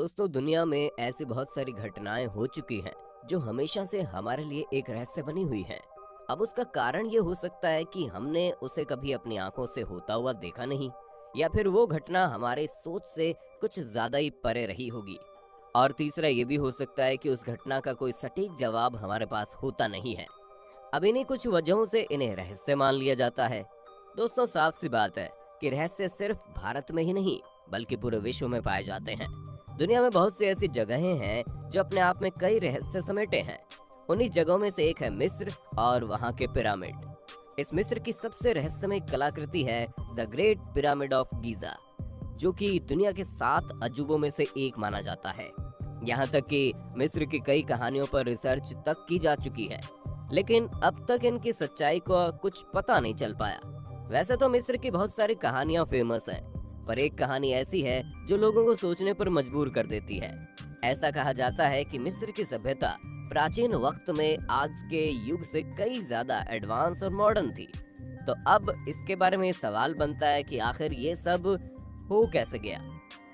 दोस्तों, दुनिया में ऐसी बहुत सारी घटनाएं हो चुकी हैं जो हमेशा से हमारे लिए एक रहस्य बनी हुई हैं। अब उसका कारण ये हो सकता है कि हमने उसे कभी अपनी आंखों से होता हुआ देखा नहीं, या फिर वो घटना हमारे सोच से कुछ ज्यादा ही परे रही होगी। और तीसरा ये भी हो सकता है कि उस घटना का कोई सटीक जवाब हमारे पास होता नहीं है। अब इन्हीं कुछ वजहों से इन्हें रहस्य मान लिया जाता है। दोस्तों, साफ सी बात है कि रहस्य सिर्फ भारत में ही नहीं बल्कि पूरे विश्व में पाए जाते हैं। दुनिया में बहुत सी ऐसी जगहें हैं जो अपने आप में कई रहस्य समेटे हैं। उन्हीं जगहों में से एक है मिस्र और वहाँ के पिरामिड। इस मिस्र की सबसे रहस्यमय कलाकृति है the great pyramid of Giza, जो कि दुनिया के 7 अजूबों में से एक माना जाता है। यहाँ तक कि मिस्र की कई कहानियों पर रिसर्च तक की जा चुकी है, लेकिन अब तक इनकी सच्चाई को कुछ पता नहीं चल पाया। वैसे तो मिस्र की बहुत सारी कहानियां फेमस हैं, पर एक कहानी ऐसी है जो लोगों को सोचने पर मजबूर कर देती है। ऐसा कहा जाता है कि मिस्र की सभ्यता प्राचीन वक्त में आज के युग से कई ज्यादा एडवांस और मॉडर्न थी। तो अब इसके बारे में सवाल बनता है कि आखिर ये सब हो कैसे गया,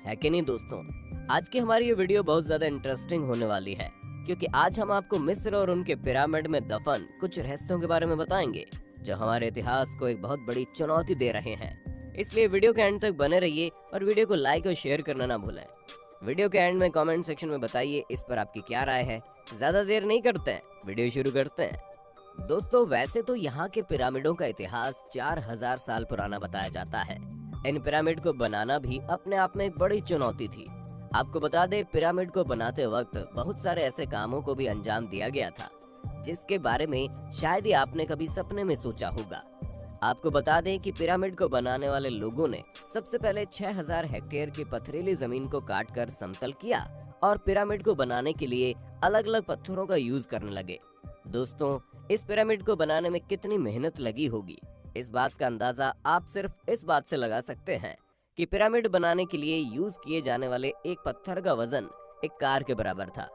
है कि नहीं दोस्तों? आज की हमारी ये वीडियो बहुत ज्यादा इंटरेस्टिंग होने वाली है, क्योंकि आज हम आपको मिस्र और उनके पिरामिड में दफन कुछ रहस्यों के बारे में बताएंगे जो हमारे इतिहास को एक बहुत बड़ी चुनौती दे रहे हैं। इसलिए वीडियो के एंड तक बने रहिए और वीडियो को लाइक और शेयर करना ना भूलें। वीडियो के एंड में कमेंट सेक्शन में बताइए इस पर आपकी क्या राय है। ज्यादा देर नहीं करते हैं, वीडियो शुरू करते हैं। दोस्तों, वैसे तो यहाँ के पिरामिडों का इतिहास 4000 साल पुराना बताया जाता है। इन पिरामिड को बनाना भी अपने आप में एक बड़ी चुनौती थी। आपको बता दें, पिरामिड को बनाते वक्त बहुत सारे ऐसे कामों को भी अंजाम दिया गया था जिसके बारे में शायद ही आपने कभी सपने में सोचा होगा। आपको बता दें कि पिरामिड को बनाने वाले लोगों ने सबसे पहले 6000 हेक्टेयर की पथरीली जमीन को काटकर समतल किया और पिरामिड को बनाने के लिए अलग अलग पत्थरों का यूज करने लगे। दोस्तों, इस पिरामिड को बनाने में कितनी मेहनत लगी होगी, इस बात का अंदाजा आप सिर्फ इस बात से लगा सकते हैं कि पिरामिड बनाने के लिए यूज किए जाने वाले एक पत्थर का वजन एक कार के बराबर था।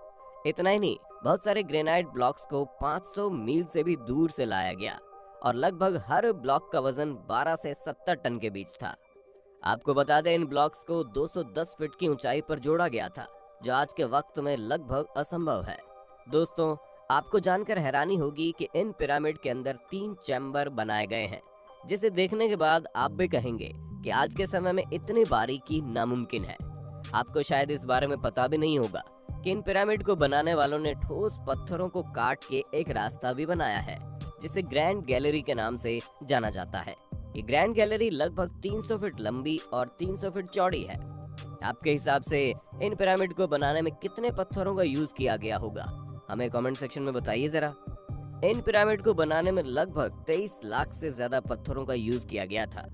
इतना ही नहीं, बहुत सारे ग्रेनाइट ब्लॉक्स को 500 मील से भी दूर से लाया गया और लगभग हर ब्लॉक का वजन 12 से 70 टन के बीच था। आपको बता दें, इन ब्लॉक्स को 210 फीट की ऊंचाई पर जोड़ा गया था, जो आज के वक्त में लगभग असंभव है। दोस्तों, आपको जानकर हैरानी होगी कि इन पिरामिड के अंदर 3 चैम्बर बनाए गए हैं, जिसे देखने के बाद आप भी कहेंगे कि आज के समय में इतनी बारीकी नामुमकिन है। आपको शायद इस बारे में पता भी नहीं होगा कि इन पिरामिड को बनाने वालों ने ठोस पत्थरों को काट के एक रास्ता भी बनाया है, जिसे ग्रैंड गैलरी के नाम से जाना जाता है। ये ग्रैंड गैलरी लगभग 300 फीट लंबी और 300 फीट चौड़ी है। आपके हिसाब से इन पिरामिड को बनाने में कितने पत्थरों का यूज किया गया होगा? हमें कमेंट सेक्शन में बताइए जरा। इन पिरामिड को बनाने में लगभग 23 लाख से ज्यादा पत्थरों का यूज किया गया था।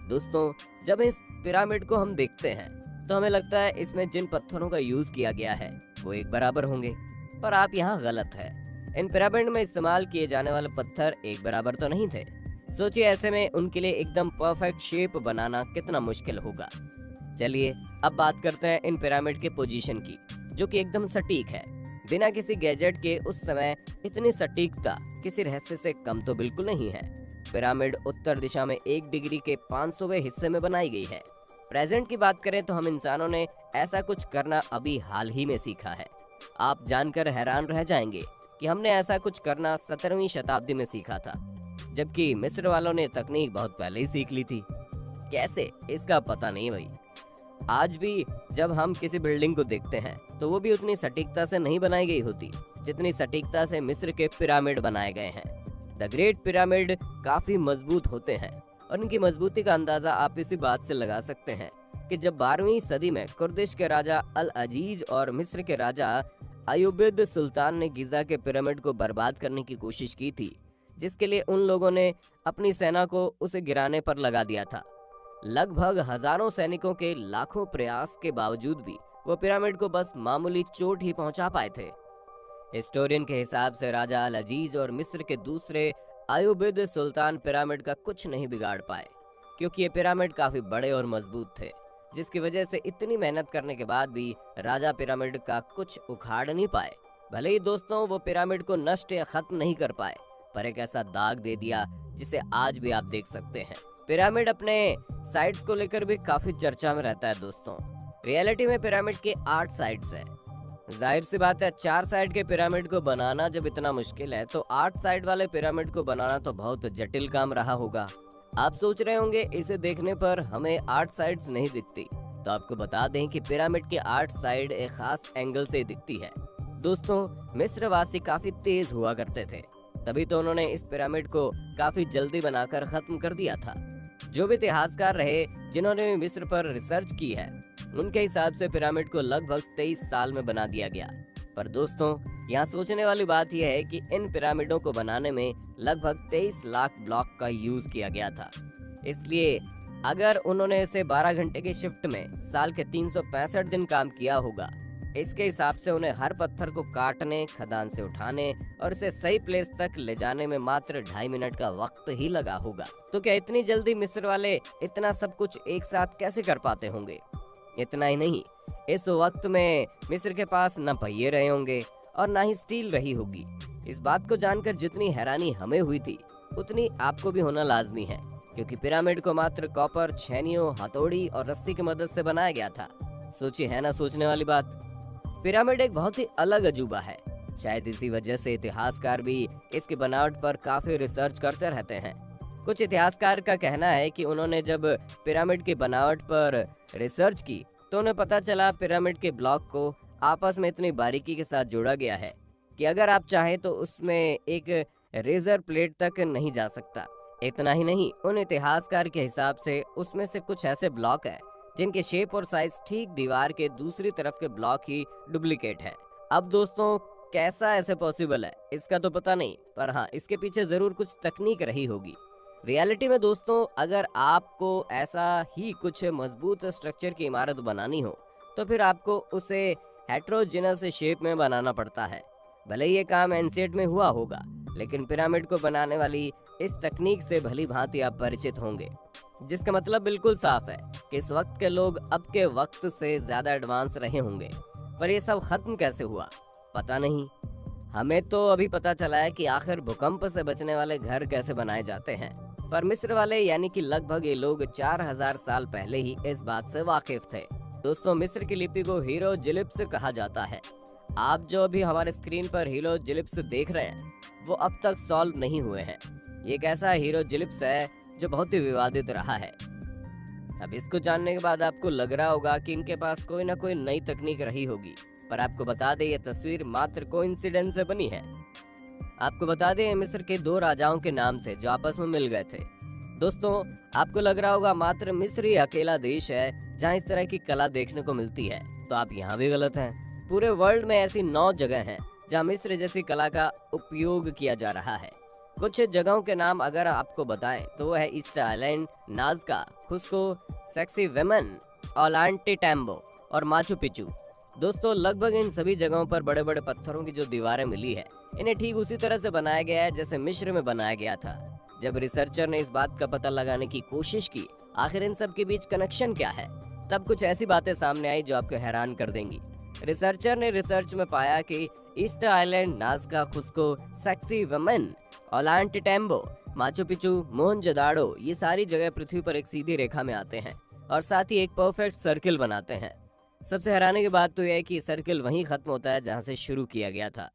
दोस्तों, जब इस पिरामिड को हम देखते हैं तो हमें लगता है इसमें जिन पत्थरों का यूज किया गया है वो एक बराबर होंगे, पर आप यहाँ गलत है। इन पिरामिड में इस्तेमाल किए जाने वाले पत्थर एक बराबर तो नहीं थे। सोचिए, ऐसे में उनके लिए एकदम परफेक्ट शेप बनाना कितना मुश्किल होगा। चलिए अब बात करते हैं इन पिरामिड के पोजीशन की, जो कि एकदम सटीक है। बिना किसी गैजेट के उस समय इतनी सटीकता किसी रहस्य से कम तो बिल्कुल नहीं है। पिरामिड उत्तर दिशा में 1 डिग्री के 500वें हिस्से में बनाई गई है। प्रेजेंट की बात करें तो हम इंसानों ने ऐसा कुछ करना अभी हाल ही में सीखा है। आप जानकर हैरान रह जाएंगे कि हमने ऐसा कुछ करना 17वीं शताब्दी में सीखा था, जबकि मिस्र वालों ने तकनीक बहुत पहले ही सीख ली थी। कैसे, इसका पता नहीं भाई। आज भी जब हम किसी बिल्डिंग को देखते हैं तो वो भी उतनी सटीकता से नहीं बनाई गई होती जितनी सटीकता से मिस्र के पिरामिड बनाए गए हैं। द ग्रेट पिरामिड काफी मजबूत होते हैं और इनकी मजबूती का अंदाजा आप इसी बात से लगा सकते हैं कि जब 12वीं सदी में कुर्दिश के राजा अल अजीज और मिस्र के राजा अयूबिद सुल्तान ने गीजा के पिरामिड को बर्बाद करने की कोशिश की थी, जिसके लिए उन लोगों ने अपनी सेना को उसे गिराने पर लगा दिया था। लगभग हजारों सैनिकों के लाखों प्रयास के बावजूद भी वो पिरामिड को बस मामूली चोट ही पहुंचा पाए थे। हिस्टोरियन के हिसाब से राजा अल अजीज और मिस्र के दूसरे अयूबिद सुल्तान पिरामिड का कुछ नहीं बिगाड़ पाए, क्योंकि ये पिरामिड काफी बड़े और मजबूत थे, जिसकी वजह से इतनी मेहनत करने के बाद भी राजा पिरामिड का कुछ उखाड़ नहीं पाए। भले ही दोस्तों वो पिरामिड को नष्ट या खत्म नहीं कर पाए, पर एक ऐसा दाग दे दिया जिसे आज भी आप देख सकते हैं। पिरामिड अपने साइट्स को लेकर भी काफी चर्चा में रहता है दोस्तों। रियलिटी में पिरामिड के 8 साइड्स है। जाहिर सी बात है, 4 साइड के पिरामिड को बनाना जब इतना मुश्किल है तो 8 साइड वाले पिरामिड को बनाना तो बहुत जटिल काम रहा होगा। आप सोच रहे होंगे इसे देखने पर हमें 8 साइड्स नहीं दिखती, तो आपको बता दें कि पिरामिड के 8 साइड एक खास एंगल से दिखती है। दोस्तों, मिस्र वासी काफी तेज हुआ करते थे, तभी तो उन्होंने इस पिरामिड को काफी जल्दी बनाकर खत्म कर दिया था। जो भी इतिहासकार रहे जिन्होंने मिस्र पर रिसर्च की है, उनके हिसाब से पिरामिड को लगभग 23 साल में बना दिया गया। पर दोस्तों, यहाँ सोचने वाली बात यह है कि इन पिरामिडों को बनाने में लगभग 23 लाख ब्लॉक का यूज किया गया था। इसलिए अगर उन्होंने इसे 12 घंटे के शिफ्ट में साल के 365 दिन काम किया होगा, इसके हिसाब से उन्हें हर पत्थर को काटने, खदान से उठाने और इसे सही प्लेस तक ले जाने में मात्र 2.5 मिनट का वक्त ही लगा होगा। तो क्या इतनी जल्दी मिस्र वाले इतना सब कुछ एक साथ कैसे कर पाते होंगे? इतना ही नहीं, इस वक्त में मिस्र के पास न पहिए रहे होंगे और न ही स्टील रही होगी। इस बात को जानकर जितनी हैरानी हमें हुई थी, उतनी आपको भी होना लाजमी है, क्योंकि पिरामिड को मात्र कॉपर, छेनियों, हथौड़ी और रस्सी की मदद से बनाया गया था। सोचिए, है ना सोचने वाली बात। पिरामिड एक बहुत ही अलग अजूबा है। शायद इसी वजह से इतिहासकार भी इसकी बनावट पर काफी रिसर्च करते रहते हैं। कुछ इतिहासकार का कहना है कि उन्होंने जब पिरामिड की बनावट पर रिसर्च की तो उन्हें पता चला पिरामिड के ब्लॉक को आपस में इतनी बारीकी के साथ जोड़ा गया है कि अगर आप चाहें तो उसमें एक रेजर प्लेट तक नहीं जा सकता। इतना ही नहीं, उन इतिहासकार के हिसाब से उसमें से कुछ ऐसे ब्लॉक हैं जिनके शेप और साइज ठीक दीवार के दूसरी तरफ के ब्लॉक ही डुप्लीकेट है। अब दोस्तों, कैसा ऐसे पॉसिबल है इसका तो पता नहीं, पर हाँ, इसके पीछे जरूर कुछ तकनीक रही होगी। रियलिटी में दोस्तों, अगर आपको ऐसा ही कुछ मजबूत स्ट्रक्चर की इमारत बनानी हो तो फिर आपको उसे हेट्रोजिनस शेप में बनाना पड़ता है। भले ये काम एंशिएंट में हुआ होगा, लेकिन पिरामिड को बनाने वाली इस तकनीक से भली भांति आप परिचित होंगे, जिसका मतलब बिल्कुल साफ है कि इस वक्त के लोग अब के वक्त से ज्यादा एडवांस रहे होंगे। पर ये सब खत्म कैसे हुआ पता नहीं। हमें तो अभी पता चला है कि आखिर भूकंप से बचने वाले घर कैसे बनाए जाते हैं, पर मिस्र वाले यानी कि लगभग ये लोग 4000 साल पहले ही इस बात से वाकिफ थे। दोस्तों, मिस्र की लिपि को हीरोग्लिफ्स कहा जाता है। आप जो अभी हमारे स्क्रीन पर हीरोग्लिफ्स देख रहे हैं, वो अब तक सॉल्व नहीं हुए हैं। ये एक ऐसा हीरोग्लिफ्स है जो बहुत ही विवादित रहा है। अब इसको जानने के बाद आपको लग रहा होगा कि इनके पास कोई ना कोई नई तकनीक रही होगी, पर आपको बता दें ये तस्वीर मात्र कोइंसिडेंस से बनी है। आपको बता दें, मिस्र के 2 राजाओं के नाम थे जो आपस में मिल गए थे। दोस्तों, आपको लग रहा होगा मात्र मिस्र ही अकेला देश है जहां इस तरह की कला देखने को मिलती है, तो आप यहाँ भी गलत हैं। पूरे वर्ल्ड में ऐसी 9 जगह हैं जहां मिस्र जैसी कला का उपयोग किया जा रहा है। कुछ जगहों के नाम अगर आपको बताएं तो वो है Easter Island, Nazca, Cusco, Sacsayhuaman, ओल्लांटेटेम्बो और माचू पिचू। दोस्तों, लगभग इन सभी जगहों पर बड़े बड़े पत्थरों की जो दीवारें मिली है, इन्हें ठीक उसी तरह से बनाया गया है जैसे मिस्र में बनाया गया था। जब रिसर्चर ने इस बात का पता लगाने की कोशिश की आखिर इन सब के बीच कनेक्शन क्या है, तब कुछ ऐसी बातें सामने आई जो आपको हैरान कर देंगी। रिसर्चर ने रिसर्च में पाया कि Easter Island, Nazca, Cusco, Sacsayhuaman, Ollantaytambo, Machu Picchu, Mohenjodaro, ये सारी जगह पृथ्वी पर एक सीधी रेखा में आते हैं और साथ ही एक परफेक्ट सर्किल बनाते हैं। सबसे हैरानी की बात तो यह है कि सर्किल वहीं खत्म होता है जहां से शुरू किया गया था।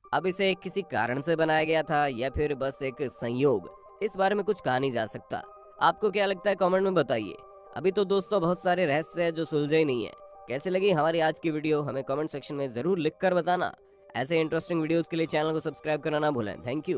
अब इसे किसी कारण से बनाया गया था या फिर बस एक संयोग, इस बारे में कुछ कहा नहीं जा सकता। आपको क्या लगता है, कमेंट में बताइए। अभी तो दोस्तों बहुत सारे रहस्य हैं जो सुलझे ही नहीं है। कैसे लगी हमारी आज की वीडियो, हमें कमेंट सेक्शन में जरूर लिख कर बताना। ऐसे इंटरेस्टिंग वीडियोस के लिए चैनल को सब्सक्राइब करना ना भूलें। Thank you.